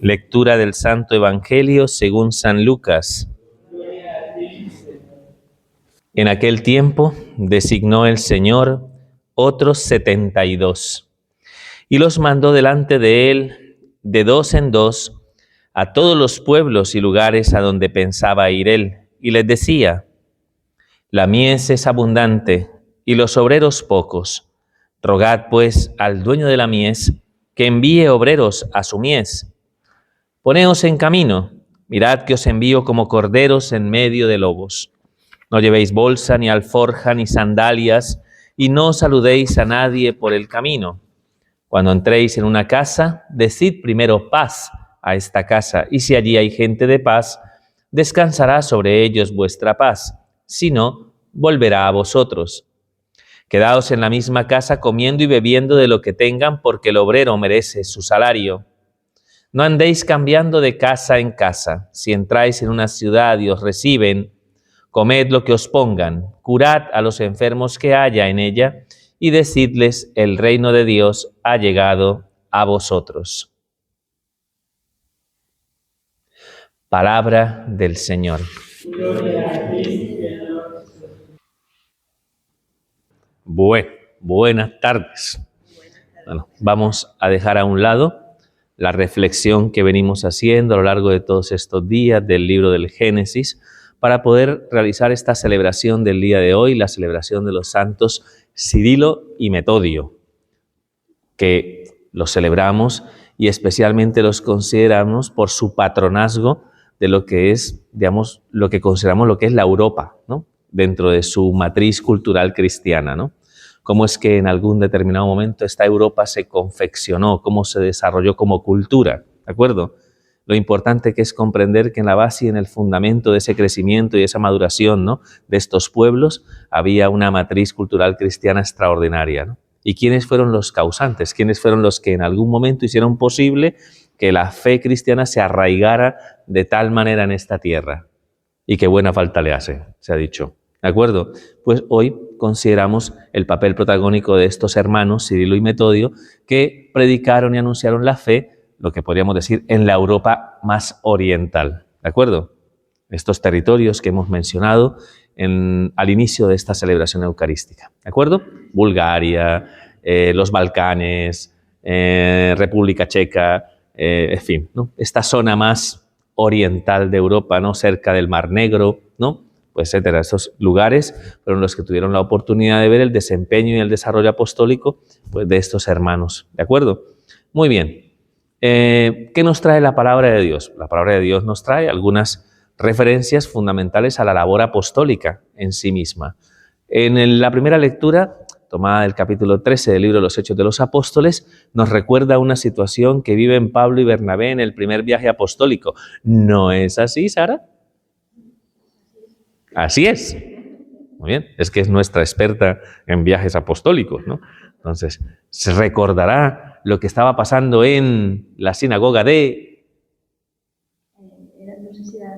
Lectura del Santo Evangelio según San Lucas. En aquel tiempo designó el Señor otros 72 y los mandó delante de él de dos en dos a todos los pueblos y lugares a donde pensaba ir él, y les decía: la mies es abundante y los obreros pocos. Rogad pues al dueño de la mies que envíe obreros a su mies. Poneos en camino, mirad que os envío como corderos en medio de lobos. No llevéis bolsa, ni alforja, ni sandalias, y no saludéis a nadie por el camino. Cuando entréis en una casa, decid primero paz a esta casa, y si allí hay gente de paz, descansará sobre ellos vuestra paz, si no, volverá a vosotros. Quedaos en la misma casa comiendo y bebiendo de lo que tengan, porque el obrero merece su salario. No andéis cambiando de casa en casa. Si entráis en una ciudad y os reciben, comed lo que os pongan, curad a los enfermos que haya en ella, y decidles: el reino de Dios ha llegado a vosotros. Palabra del Señor. Buenas tardes. Bueno, vamos a dejar a un lado la reflexión que venimos haciendo a lo largo de todos estos días del libro del Génesis para poder realizar esta celebración del día de hoy, la celebración de los santos Cirilo y Metodio, que los celebramos y especialmente los consideramos por su patronazgo de lo que es, digamos, lo que consideramos lo que es la Europa, ¿no? Dentro de su matriz cultural cristiana, ¿no? Cómo es que en algún determinado momento esta Europa se confeccionó, cómo se desarrolló como cultura, ¿de acuerdo? Lo importante que es comprender que en la base y en el fundamento de ese crecimiento y esa maduración, ¿no?, de estos pueblos había una matriz cultural cristiana extraordinaria, ¿no? ¿Y quiénes fueron los causantes? ¿Quiénes fueron los que en algún momento hicieron posible que la fe cristiana se arraigara de tal manera en esta tierra? Y qué buena falta le hace, se ha dicho. ¿De acuerdo? Pues hoy consideramos el papel protagónico de estos hermanos, Cirilo y Metodio, que predicaron y anunciaron la fe, lo que podríamos decir, en la Europa más oriental. ¿De acuerdo? Estos territorios que hemos mencionado al inicio de esta celebración eucarística. ¿De acuerdo? Bulgaria, los Balcanes, República Checa, en fin, ¿no? Esta zona más oriental de Europa, ¿no?, cerca del Mar Negro, ¿no?, pues etcétera. Estos lugares fueron los que tuvieron la oportunidad de ver el desempeño y el desarrollo apostólico, pues, de estos hermanos. ¿De acuerdo? Muy bien. ¿Qué nos trae la palabra de Dios? La palabra de Dios nos trae algunas referencias fundamentales a la labor apostólica en sí misma. En la primera lectura, tomada del capítulo 13 del libro de los Hechos de los Apóstoles, nos recuerda una situación que viven Pablo y Bernabé en el primer viaje apostólico. ¿No es así, Sara? Así es. Muy bien, es que es nuestra experta en viajes apostólicos, ¿no? Entonces, se recordará lo que estaba pasando en la sinagoga de... No sé si era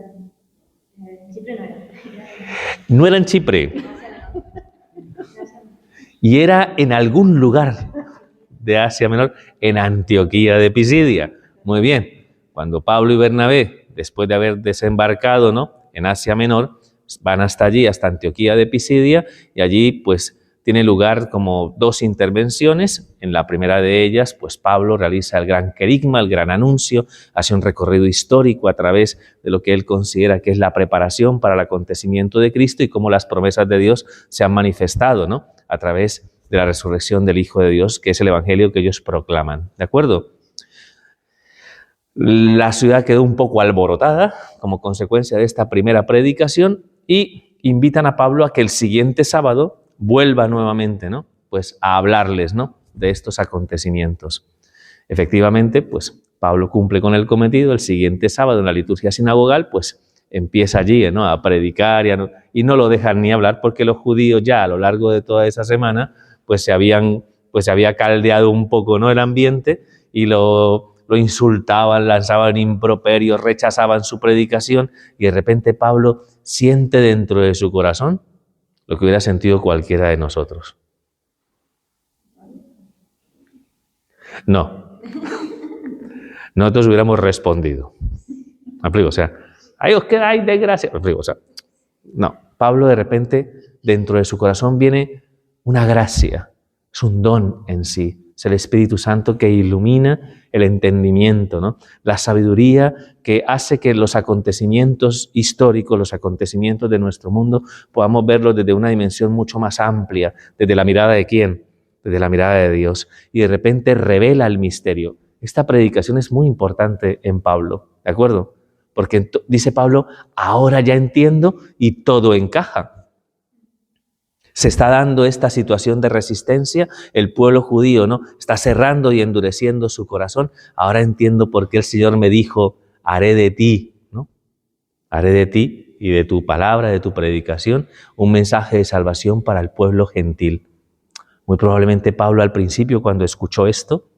en Chipre, no era. No era en Chipre. Y era en algún lugar de Asia Menor, en Antioquía de Pisidia. Muy bien, cuando Pablo y Bernabé, después de haber desembarcado, ¿no?, en Asia Menor, van hasta allí, hasta Antioquía de Pisidia, y allí pues tiene lugar como dos intervenciones. En la primera de ellas, pues Pablo realiza el gran querigma, el gran anuncio, hace un recorrido histórico a través de lo que él considera que es la preparación para el acontecimiento de Cristo y cómo las promesas de Dios se han manifestado, ¿no?, a través de la resurrección del Hijo de Dios, que es el evangelio que ellos proclaman. ¿De acuerdo? La ciudad quedó un poco alborotada como consecuencia de esta primera predicación y invitan a Pablo a que el siguiente sábado vuelva nuevamente, ¿no?, pues a hablarles, ¿no?, de estos acontecimientos. Efectivamente, pues Pablo cumple con el cometido. El siguiente sábado en la liturgia sinagogal, pues empieza allí, ¿no?, a predicar y no lo dejan ni hablar, porque los judíos ya a lo largo de toda esa semana pues se había caldeado un poco, ¿no?, el ambiente, y lo insultaban, lanzaban improperios, rechazaban su predicación, y de repente Pablo siente dentro de su corazón lo que hubiera sentido cualquiera de nosotros. No. nosotros hubiéramos respondido. ¿Me explico? O sea, ahí os quedáis de gracia. ¿Me explico? O sea, no, Pablo de repente, dentro de su corazón viene una gracia, es un don en sí, es el Espíritu Santo que ilumina el entendimiento, ¿no? La sabiduría que hace que los acontecimientos históricos, los acontecimientos de nuestro mundo, podamos verlos desde una dimensión mucho más amplia, desde la mirada de ¿quién? Desde la mirada de Dios. Y de repente revela el misterio. Esta predicación es muy importante en Pablo, ¿de acuerdo? Porque dice Pablo, ahora ya entiendo y todo encaja. Se está dando esta situación de resistencia, el pueblo judío, ¿no? Está cerrando y endureciendo su corazón. Ahora entiendo por qué el Señor me dijo, haré de ti, ¿no? Haré de ti y de tu palabra, de tu predicación, un mensaje de salvación para el pueblo gentil. Muy probablemente Pablo al principio, cuando escuchó esto,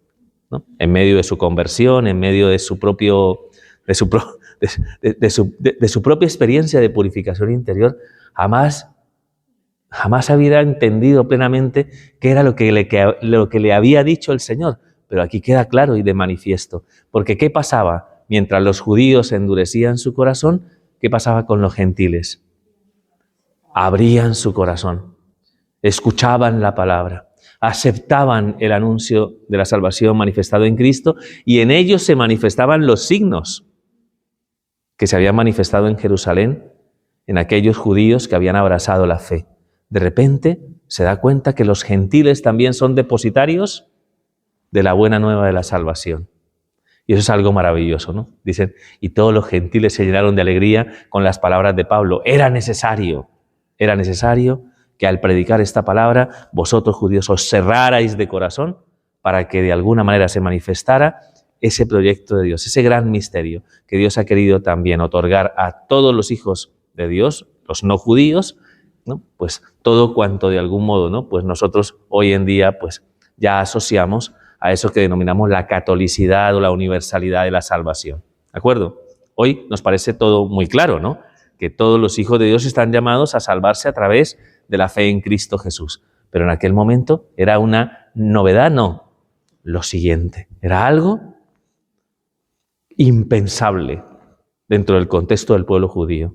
¿no? En medio de su conversión, en medio de su propia experiencia de purificación interior, jamás había entendido plenamente qué era lo que le había dicho el Señor. Pero aquí queda claro y de manifiesto. Porque ¿qué pasaba? Mientras los judíos endurecían su corazón, ¿qué pasaba con los gentiles? Abrían su corazón, escuchaban la palabra, aceptaban el anuncio de la salvación manifestado en Cristo y en ellos se manifestaban los signos que se habían manifestado en Jerusalén, en aquellos judíos que habían abrazado la fe. De repente se da cuenta que los gentiles también son depositarios de la buena nueva de la salvación. Y eso es algo maravilloso, ¿no? Dicen, y todos los gentiles se llenaron de alegría con las palabras de Pablo. Era necesario que al predicar esta palabra, vosotros judíos os cerrarais de corazón para que de alguna manera se manifestara ese proyecto de Dios, ese gran misterio que Dios ha querido también otorgar a todos los hijos de Dios, los no judíos, ¿no? Pues todo cuanto de algún modo, ¿no? Pues nosotros hoy en día pues ya asociamos a eso que denominamos la catolicidad o la universalidad de la salvación. ¿De acuerdo? Hoy nos parece todo muy claro, ¿no? Que todos los hijos de Dios están llamados a salvarse a través de la fe en Cristo Jesús. Pero en aquel momento era una novedad, no. Lo siguiente, era algo impensable dentro del contexto del pueblo judío.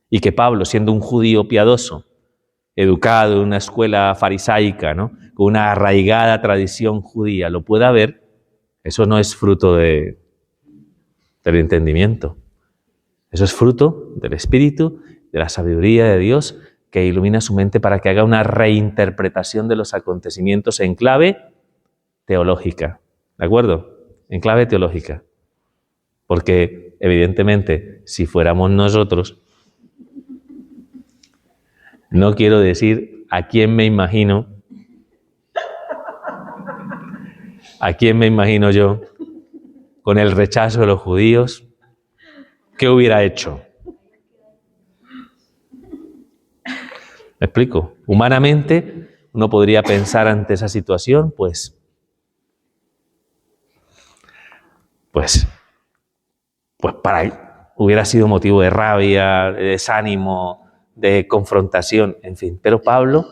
Y que Pablo, siendo un judío piadoso, educado en una escuela farisaica, ¿no? Con una arraigada tradición judía, lo pueda ver, eso no es fruto del entendimiento. Eso es fruto del Espíritu, de la sabiduría de Dios, que ilumina su mente para que haga una reinterpretación de los acontecimientos en clave teológica. ¿De acuerdo? En clave teológica. Porque, evidentemente, si fuéramos nosotros, no quiero decir a quién me imagino yo con el rechazo de los judíos, ¿qué hubiera hecho? ¿Me explico? Humanamente, uno podría pensar ante esa situación, pues hubiera sido motivo de rabia, de desánimo, de confrontación, en fin. Pero Pablo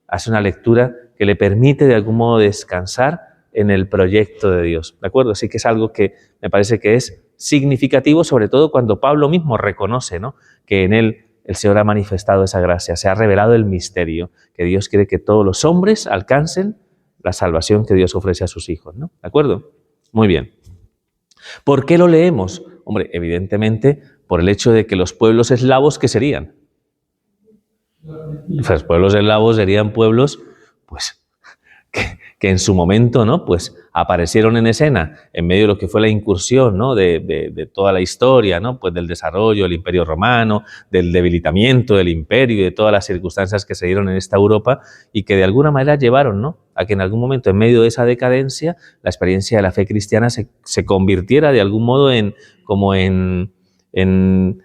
hace una lectura que le permite de algún modo descansar en el proyecto de Dios, ¿de acuerdo? Así que es algo que me parece que es significativo, sobre todo cuando Pablo mismo reconoce, ¿no? Que en él el Señor ha manifestado esa gracia, se ha revelado el misterio, que Dios quiere que todos los hombres alcancen la salvación que Dios ofrece a sus hijos, ¿no? ¿De acuerdo? Muy bien. ¿Por qué lo leemos? Hombre, evidentemente por el hecho de que los pueblos eslavos, ¿qué serían? Los pueblos eslavos serían pueblos, pues, que en su momento, ¿no? Pues aparecieron en escena en medio de lo que fue la incursión, ¿no? de toda la historia, ¿no? Pues del desarrollo del Imperio Romano, del debilitamiento del imperio y de todas las circunstancias que se dieron en esta Europa y que de alguna manera llevaron, ¿no? A que en algún momento, en medio de esa decadencia, la experiencia de la fe cristiana se convirtiera de algún modo en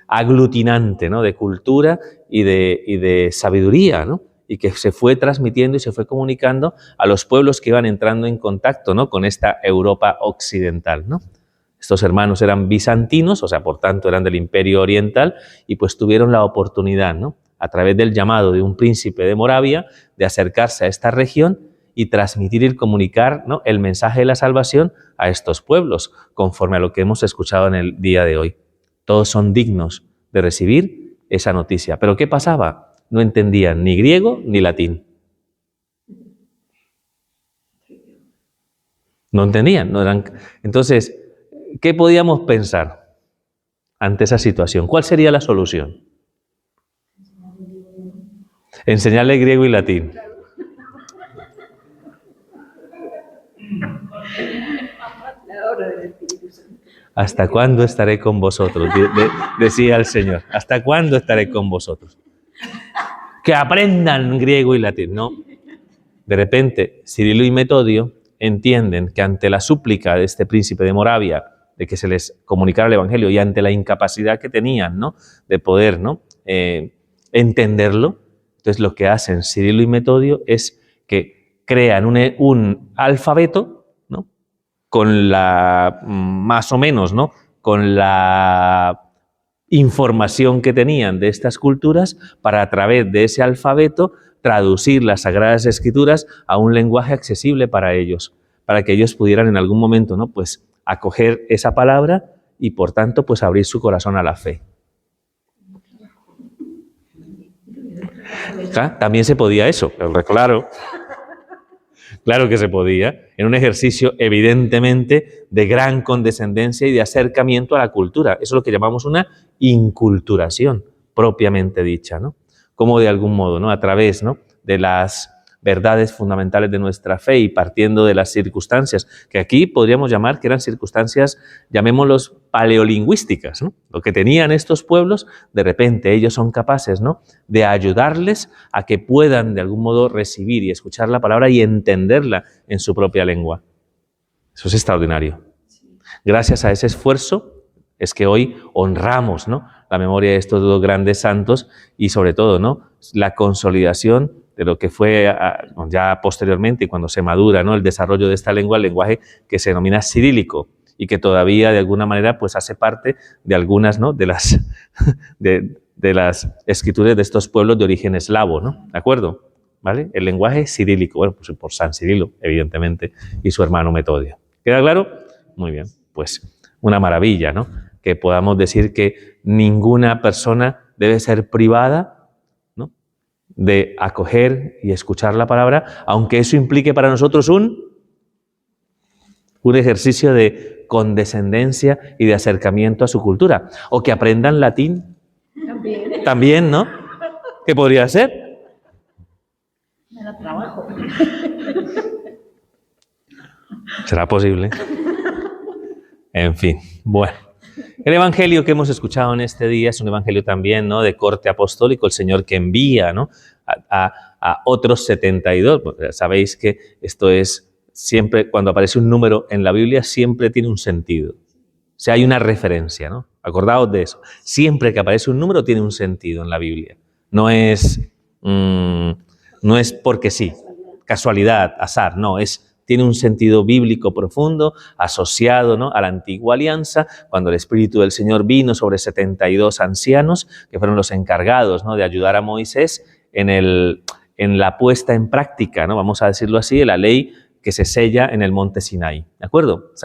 aglutinante, ¿no? De cultura y de sabiduría, ¿no? Y que se fue transmitiendo y se fue comunicando a los pueblos que iban entrando en contacto, ¿no? Con esta Europa occidental, ¿no? Estos hermanos eran bizantinos, o sea, por tanto eran del Imperio Oriental, y pues tuvieron la oportunidad, ¿no? A través del llamado de un príncipe de Moravia, de acercarse a esta región y transmitir y comunicar, ¿no?, el mensaje de la salvación a estos pueblos, conforme a lo que hemos escuchado en el día de hoy. Todos son dignos de recibir esa noticia. ¿Pero qué pasaba? No entendían ni griego ni latín. No entendían. No eran... Entonces, ¿qué podíamos pensar ante esa situación? ¿Cuál sería la solución? Enseñarle griego y latín. ¿Hasta cuándo estaré con vosotros? Decía el Señor. ¿Hasta cuándo estaré con vosotros? Que aprendan griego y latín. No. De repente, Cirilo y Metodio entienden que ante la súplica de este príncipe de Moravia de que se les comunicara el Evangelio y ante la incapacidad que tenían, ¿no?, de poder, ¿no?, entenderlo, entonces lo que hacen Cirilo y Metodio es que crean un alfabeto, ¿no?, con la, más o menos, ¿no?, con la información que tenían de estas culturas para, a través de ese alfabeto, traducir las Sagradas Escrituras a un lenguaje accesible para ellos, para que ellos pudieran en algún momento, ¿no?, pues acoger esa palabra y, por tanto, pues abrir su corazón a la fe. ¿Ah? También se podía eso, pero claro. Claro que se podía, en un ejercicio evidentemente de gran condescendencia y de acercamiento a la cultura. Eso es lo que llamamos una inculturación propiamente dicha, ¿no? Como de algún modo, ¿no?, a través, ¿no?, de las verdades fundamentales de nuestra fe y partiendo de las circunstancias, que aquí podríamos llamar que eran circunstancias, llamémoslos paleolingüísticas, ¿no? Lo que tenían estos pueblos, de repente ellos son capaces, ¿no?, de ayudarles a que puedan de algún modo recibir y escuchar la palabra y entenderla en su propia lengua. Eso es extraordinario. Gracias a ese esfuerzo es que hoy honramos, ¿no?, la memoria de estos dos grandes santos y sobre todo, ¿no?, la consolidación de lo que fue ya posteriormente y cuando se madura, ¿no?, el desarrollo de esta lengua, el lenguaje que se denomina cirílico y que todavía de alguna manera pues hace parte de algunas, ¿no?, de las escrituras de estos pueblos de origen eslavo, ¿no? ¿De acuerdo? ¿Vale? El lenguaje cirílico, bueno, pues por San Cirilo, evidentemente, y su hermano Metodio. ¿Queda claro? Muy bien, pues una maravilla, ¿no?, que podamos decir que ninguna persona debe ser privada, ¿no?, de acoger y escuchar la palabra, aunque eso implique para nosotros un ejercicio de condescendencia y de acercamiento a su cultura. O que aprendan latín. También, ¿no? ¿Qué podría ser? Me da trabajo. ¿Será posible? En fin, bueno. El evangelio que hemos escuchado en este día es un evangelio también, ¿no?, de corte apostólico, el Señor que envía, ¿no?, a otros 72. Sabéis que esto es siempre, cuando aparece un número en la Biblia, siempre tiene un sentido. O sea, hay una referencia, ¿no? Acordaos de eso. Siempre que aparece un número tiene un sentido en la Biblia. No es porque sí, casualidad, azar, no, tiene un sentido bíblico profundo, asociado, ¿no?, a la antigua alianza, cuando el Espíritu del Señor vino sobre 72 ancianos, que fueron los encargados, ¿no?, de ayudar a Moisés en la puesta en práctica, ¿no?, vamos a decirlo así, de la ley que se sella en el monte Sinaí. ¿De acuerdo? O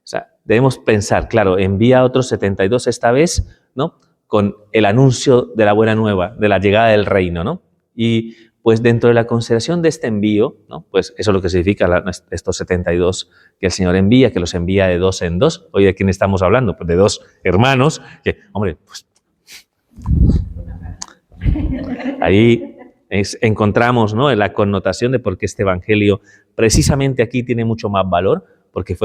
sea, debemos pensar, claro, envía a otros 72 esta vez, ¿no?, con el anuncio de la buena nueva, de la llegada del reino, ¿no? Y pues dentro de la consideración de este envío, ¿no?, pues eso es lo que significa estos 72 que el Señor envía, que los envía de dos en dos. Hoy ¿de quién estamos hablando? Pues de dos hermanos que, hombre, pues ahí encontramos, ¿no?, la connotación de por qué este evangelio precisamente aquí tiene mucho más valor, porque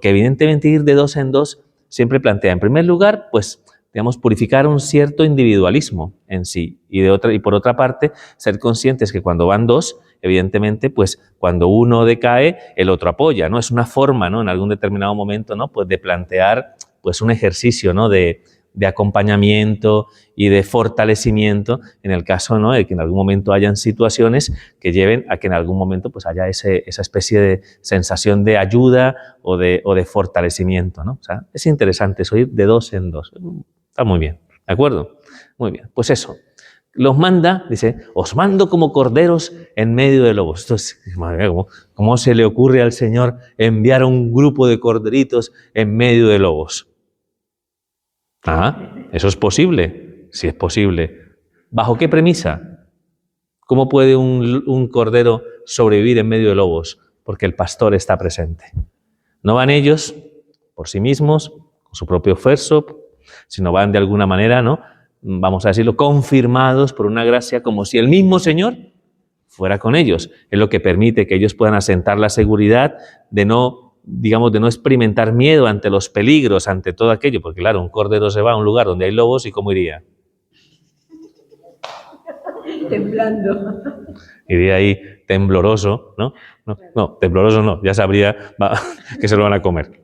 evidentemente ir de dos en dos siempre plantea, en primer lugar, pues digamos, purificar un cierto individualismo en sí y por otra parte, ser conscientes que cuando van dos, evidentemente, pues cuando uno decae, el otro apoya, ¿no? Es una forma, ¿no?, en algún determinado momento, ¿no?, pues de plantear pues un ejercicio, ¿no?, de acompañamiento y de fortalecimiento en el caso, ¿no?, de que en algún momento hayan situaciones que lleven a que en algún momento pues haya esa especie de sensación de ayuda o de fortalecimiento, ¿no? O sea, es interesante eso, ir de dos en dos. Está muy bien, ¿de acuerdo? Muy bien, pues eso, los manda, dice, os mando como corderos en medio de lobos. Esto es, madre mía, ¿cómo se le ocurre al Señor enviar a un grupo de corderitos en medio de lobos? Ah, ¿eso es posible? Sí es posible. ¿Bajo qué premisa? ¿Cómo puede un cordero sobrevivir en medio de lobos? Porque el pastor está presente. No van ellos por sí mismos, con su propio esfuerzo, sino van de alguna manera, ¿no? Vamos a decirlo, confirmados por una gracia, como si el mismo Señor fuera con ellos. Es lo que permite que ellos puedan asentar la seguridad de no, digamos, de no experimentar miedo ante los peligros, ante todo aquello, porque claro, un cordero se va a un lugar donde hay lobos y ¿cómo iría? Temblando. Iría ahí tembloroso, ¿no? No, tembloroso no, ya sabría que se lo van a comer.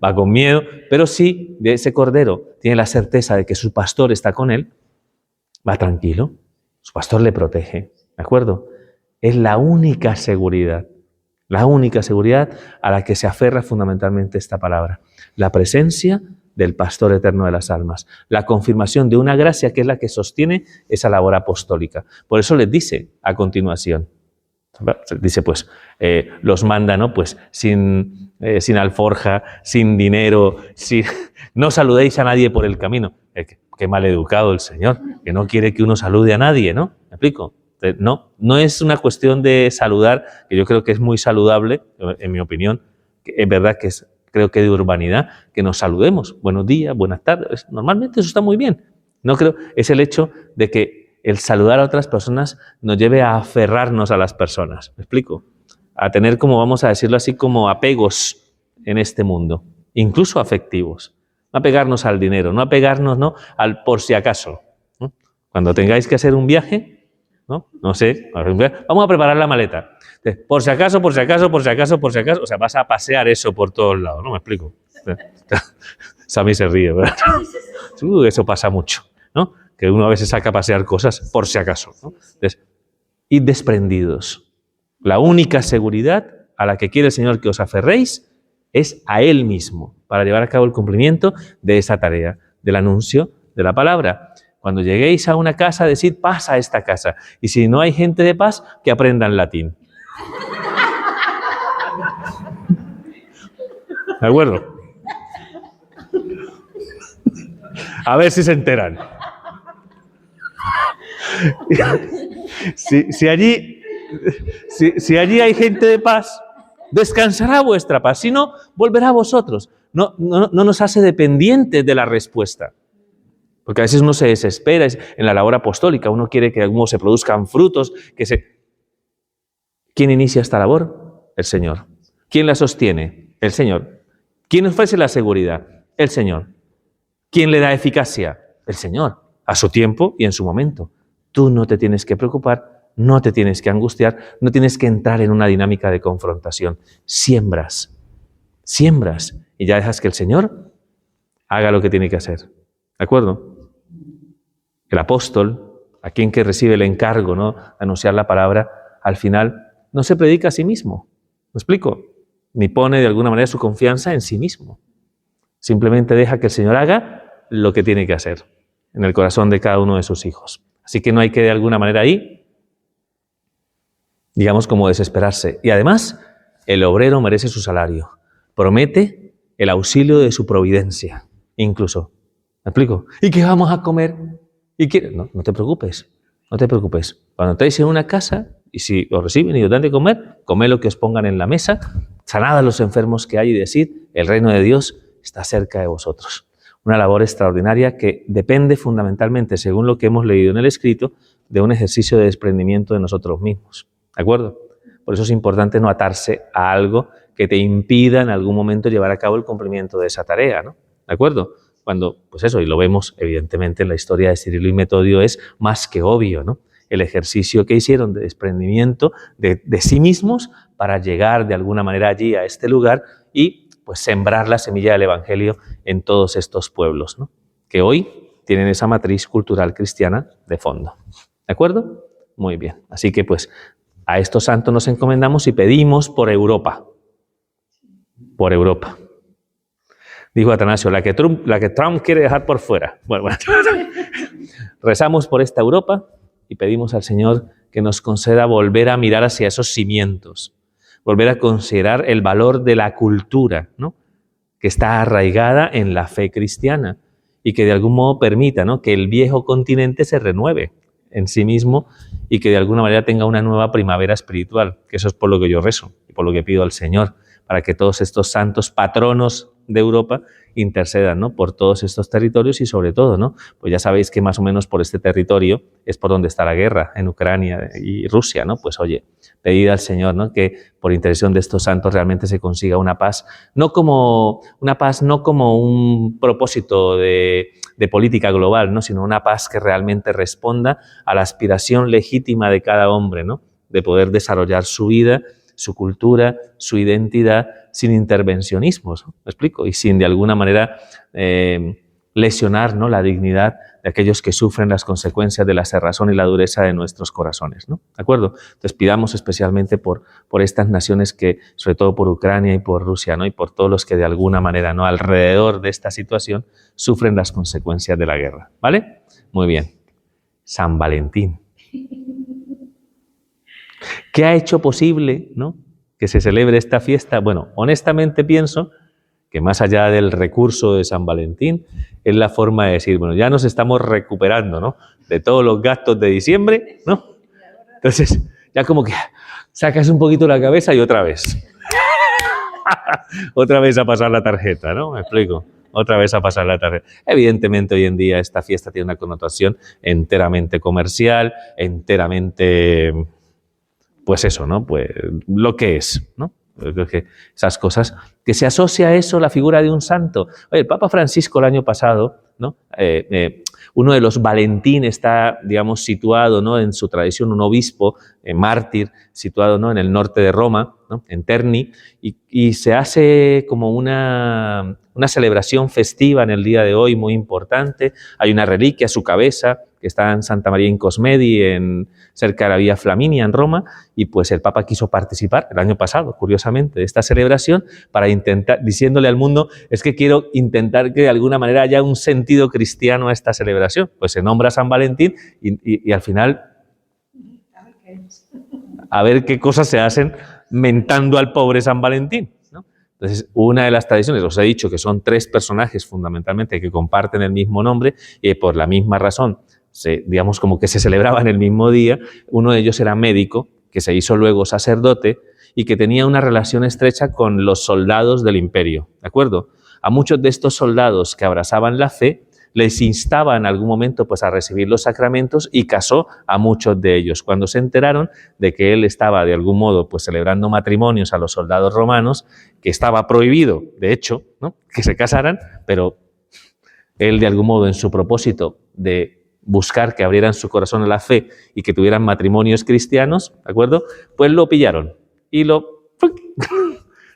Va con miedo, pero sí, de ese cordero tiene la certeza de que su pastor está con él, va tranquilo, su pastor le protege, ¿de acuerdo? Es la única seguridad a la que se aferra fundamentalmente esta palabra. La presencia del pastor eterno de las almas. La confirmación de una gracia que es la que sostiene esa labor apostólica. Por eso les dice a continuación, dice pues, los manda, ¿no? Pues sin alforja, sin dinero, no saludéis a nadie por el camino. Qué mal educado el Señor, que no quiere que uno salude a nadie, ¿no? ¿Me explico? No es una cuestión de saludar, que yo creo que es muy saludable, en mi opinión, que es verdad que creo que de urbanidad, que nos saludemos. Buenos días, buenas tardes. Normalmente eso está muy bien. No creo, es el hecho de que el saludar a otras personas nos lleve a aferrarnos a las personas. ¿Me explico? A tener, como vamos a decirlo así, como apegos en este mundo, incluso afectivos. No apegarnos al dinero, no apegarnos, ¿no?, al por si acaso, ¿no? Cuando tengáis que hacer un viaje, no sé, vamos a preparar la maleta. Por si acaso, por si acaso, por si acaso, por si acaso. O sea, vas a pasear eso por todos lados, ¿no? ¿Me explico? Sammy se ríe, ¿verdad? Eso pasa mucho, ¿no? Que uno a veces saca a pasear cosas por si acaso, ¿no? Entonces, id desprendidos. La única seguridad a la que quiere el Señor que os aferréis es a Él mismo, para llevar a cabo el cumplimiento de esa tarea, del anuncio de la palabra. Cuando lleguéis a una casa, decid paz a esta casa. Y si no hay gente de paz, que aprendan latín. ¿De acuerdo? A ver si se enteran. Si allí hay gente de paz, descansará vuestra paz. Si no, volverá a vosotros. No nos hace dependientes de la respuesta. Porque a veces uno se desespera en la labor apostólica. Uno quiere que se produzcan frutos. ¿Quién inicia esta labor? El Señor. ¿Quién la sostiene? El Señor. ¿Quién ofrece la seguridad? El Señor. ¿Quién le da eficacia? El Señor. A su tiempo y en su momento. Tú no te tienes que preocupar, no te tienes que angustiar, no tienes que entrar en una dinámica de confrontación. Siembras y ya dejas que el Señor haga lo que tiene que hacer. ¿De acuerdo? El apóstol, a quien que recibe el encargo, ¿no?, de anunciar la palabra, al final no se predica a sí mismo. ¿Me explico? Ni pone de alguna manera su confianza en sí mismo. Simplemente deja que el Señor haga lo que tiene que hacer en el corazón de cada uno de sus hijos. Así que no hay que de alguna manera ahí, digamos, como desesperarse. Y además, el obrero merece su salario. Promete el auxilio de su providencia, incluso. ¿Me explico? ¿Y qué vamos a comer? No te preocupes, no te preocupes. Cuando estáis en una casa, y si os reciben y os dan de comer, comed lo que os pongan en la mesa, sanad a los enfermos que hay y decid, el reino de Dios está cerca de vosotros. Una labor extraordinaria que depende fundamentalmente, según lo que hemos leído en el escrito, de un ejercicio de desprendimiento de nosotros mismos. ¿De acuerdo? Por eso es importante no atarse a algo que te impida en algún momento llevar a cabo el cumplimiento de esa tarea, ¿no? ¿De acuerdo? Cuando, pues eso, y lo vemos evidentemente en la historia de Cirilo y Metodio, es más que obvio, ¿no? El ejercicio que hicieron de desprendimiento de sí mismos para llegar de alguna manera allí a este lugar y pues sembrar la semilla del Evangelio en todos estos pueblos, ¿no?, que hoy tienen esa matriz cultural cristiana de fondo. ¿De acuerdo? Muy bien. Así que pues a estos santos nos encomendamos y pedimos por Europa. Por Europa. Dijo Atanasio, la que Trump quiere dejar por fuera. Bueno. Rezamos por esta Europa y pedimos al Señor que nos conceda volver a mirar hacia esos cimientos, volver a considerar el valor de la cultura, ¿no?, que está arraigada en la fe cristiana y que de algún modo permita, ¿no?, que el viejo continente se renueve en sí mismo y que de alguna manera tenga una nueva primavera espiritual, que eso es por lo que yo rezo y por lo que pido al Señor, para que todos estos santos patronos de Europa intercedan, ¿no?, por todos estos territorios y sobre todo, ¿no?, pues ya sabéis que más o menos por este territorio es por donde está la guerra en Ucrania y Rusia, ¿no? Pues oye, pedid al Señor, ¿no?, que por intercesión de estos santos realmente se consiga una paz, no como un propósito de política global, ¿no?, sino una paz que realmente responda a la aspiración legítima de cada hombre, ¿no?, de poder desarrollar su vida, su cultura, su identidad, sin intervencionismos, ¿no? ¿Me explico? Y sin de alguna manera lesionar, ¿no?, la dignidad de aquellos que sufren las consecuencias de la cerrazón y la dureza de nuestros corazones, ¿no? ¿De acuerdo? Entonces pidamos especialmente por estas naciones que, sobre todo por Ucrania y por Rusia, ¿no?, y por todos los que de alguna manera, ¿no?, alrededor de esta situación sufren las consecuencias de la guerra, ¿vale? Muy bien. San Valentín. ¿Qué ha hecho posible, ¿no?, que se celebre esta fiesta? Bueno, honestamente pienso que más allá del recurso de San Valentín, es la forma de decir, bueno, ya nos estamos recuperando, ¿no?, de todos los gastos de diciembre, ¿no? Entonces, ya como que sacas un poquito la cabeza y otra vez. Otra vez a pasar la tarjeta, ¿no? ¿Me explico? Otra vez a pasar la tarjeta. Evidentemente, hoy en día esta fiesta tiene una connotación enteramente comercial, enteramente, pues eso, ¿no? Pues lo que es, ¿no? Creo que esas cosas, que se asocia a eso la figura de un santo. Oye, el Papa Francisco el año pasado, ¿no?, uno de los Valentín está, digamos, situado, ¿no?, en su tradición, un obispo mártir situado, ¿no?, en el norte de Roma, ¿no?, en Terni, y se hace como una celebración festiva en el día de hoy muy importante. Hay una reliquia a su cabeza que está en Santa María in Cosmedi, cerca de la Vía Flaminia, en Roma, y pues el Papa quiso participar el año pasado, curiosamente, de esta celebración para intentar, diciéndole al mundo, es que quiero intentar que de alguna manera haya un sentido cristiano a esta celebración. Pues se nombra San Valentín y al final a ver qué cosas se hacen mentando al pobre San Valentín, ¿no? Entonces, una de las tradiciones, os he dicho que son 3 personajes fundamentalmente que comparten el mismo nombre y por la misma razón, digamos como que se celebraban el mismo día. Uno de ellos era médico, que se hizo luego sacerdote y que tenía una relación estrecha con los soldados del imperio, ¿de acuerdo? A muchos de estos soldados que abrazaban la fe, les instaba en algún momento pues a recibir los sacramentos y casó a muchos de ellos. Cuando se enteraron de que él estaba de algún modo pues celebrando matrimonios a los soldados romanos, que estaba prohibido, de hecho, ¿no?, que se casaran, pero él de algún modo en su propósito de buscar que abrieran su corazón a la fe y que tuvieran matrimonios cristianos, ¿de acuerdo?, pues lo pillaron y lo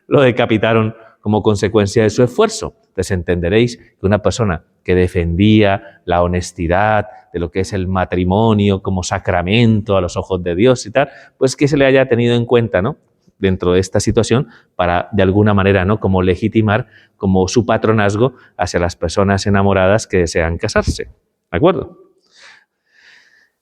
decapitaron como consecuencia de su esfuerzo. Entonces entenderéis que una persona que defendía la honestidad de lo que es el matrimonio como sacramento a los ojos de Dios y tal, pues que se le haya tenido en cuenta, ¿no?, dentro de esta situación para de alguna manera, ¿no?, como legitimar como su patronazgo hacia las personas enamoradas que desean casarse. ¿De acuerdo?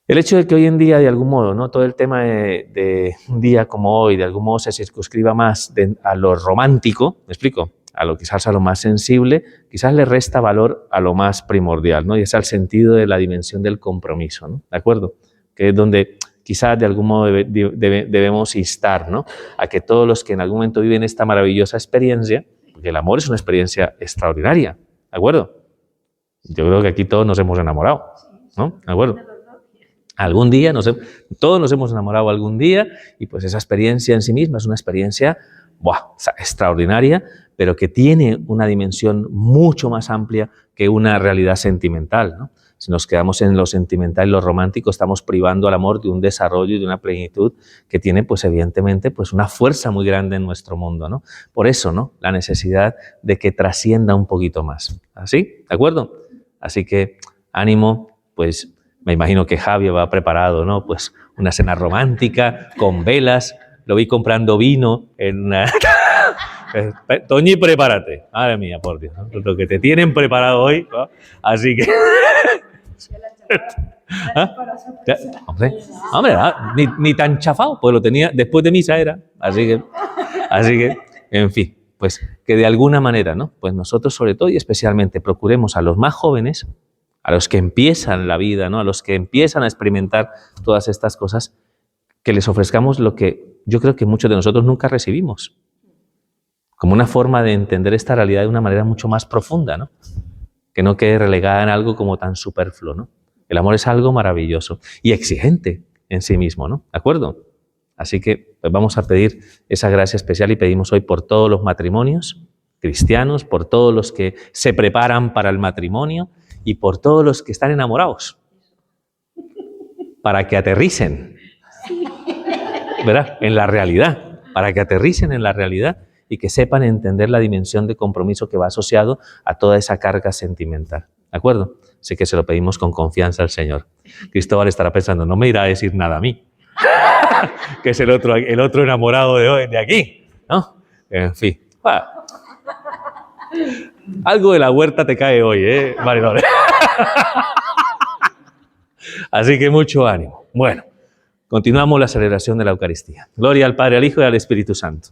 El hecho de que hoy en día, de algún modo, ¿no?, todo el tema de un día como hoy, de algún modo se circunscriba más a lo romántico, ¿me explico?, quizás a lo más sensible, quizás le resta valor a lo más primordial, ¿no?, y es al sentido de la dimensión del compromiso, ¿no?, ¿de acuerdo? Que es donde quizás de algún modo debemos instar, ¿no?, a que todos los que en algún momento viven esta maravillosa experiencia, porque el amor es una experiencia extraordinaria, ¿de acuerdo? Yo creo que aquí todos nos hemos enamorado, ¿no? ¿De acuerdo? Algún día, todos nos hemos enamorado algún día y pues esa experiencia en sí misma es una experiencia extraordinaria, pero que tiene una dimensión mucho más amplia que una realidad sentimental, ¿no? Si nos quedamos en lo sentimental y lo romántico, estamos privando al amor de un desarrollo y de una plenitud que tiene, pues evidentemente, pues una fuerza muy grande en nuestro mundo, ¿no? Por eso, ¿no?, la necesidad de que trascienda un poquito más. ¿Así? ¿De acuerdo? Así que ánimo, pues me imagino que Javi va preparado, ¿no?, pues una cena romántica con velas. Lo vi comprando vino en Toñi, prepárate. Madre mía, por Dios, ¿no? Lo que te tienen preparado hoy, ¿no? Así que... ¿Ah? Hombre, ni tan chafado, pues lo tenía, después de misa era, así que, en fin, pues que de alguna manera, ¿no? Pues nosotros sobre todo y especialmente procuremos a los más jóvenes, a los que empiezan la vida, ¿no? A los que empiezan a experimentar todas estas cosas, que les ofrezcamos lo que yo creo que muchos de nosotros nunca recibimos, como una forma de entender esta realidad de una manera mucho más profunda, ¿no? Que no quede relegada en algo como tan superfluo, ¿no? El amor es algo maravilloso y exigente en sí mismo, ¿no? ¿De acuerdo? Así que pues vamos a pedir esa gracia especial y pedimos hoy por todos los matrimonios cristianos, por todos los que se preparan para el matrimonio y por todos los que están enamorados, para que aterricen, ¿verdad? En la realidad, para que aterricen en la realidad y que sepan entender la dimensión de compromiso que va asociado a toda esa carga sentimental. ¿De acuerdo? Así que se lo pedimos con confianza al Señor. Cristóbal estará pensando, no me irá a decir nada a mí, que es el otro enamorado de aquí, ¿no? En fin. Bueno. Algo de la huerta te cae hoy, ¿eh, Marilore? Así que mucho ánimo. Bueno, continuamos la celebración de la Eucaristía. Gloria al Padre, al Hijo y al Espíritu Santo.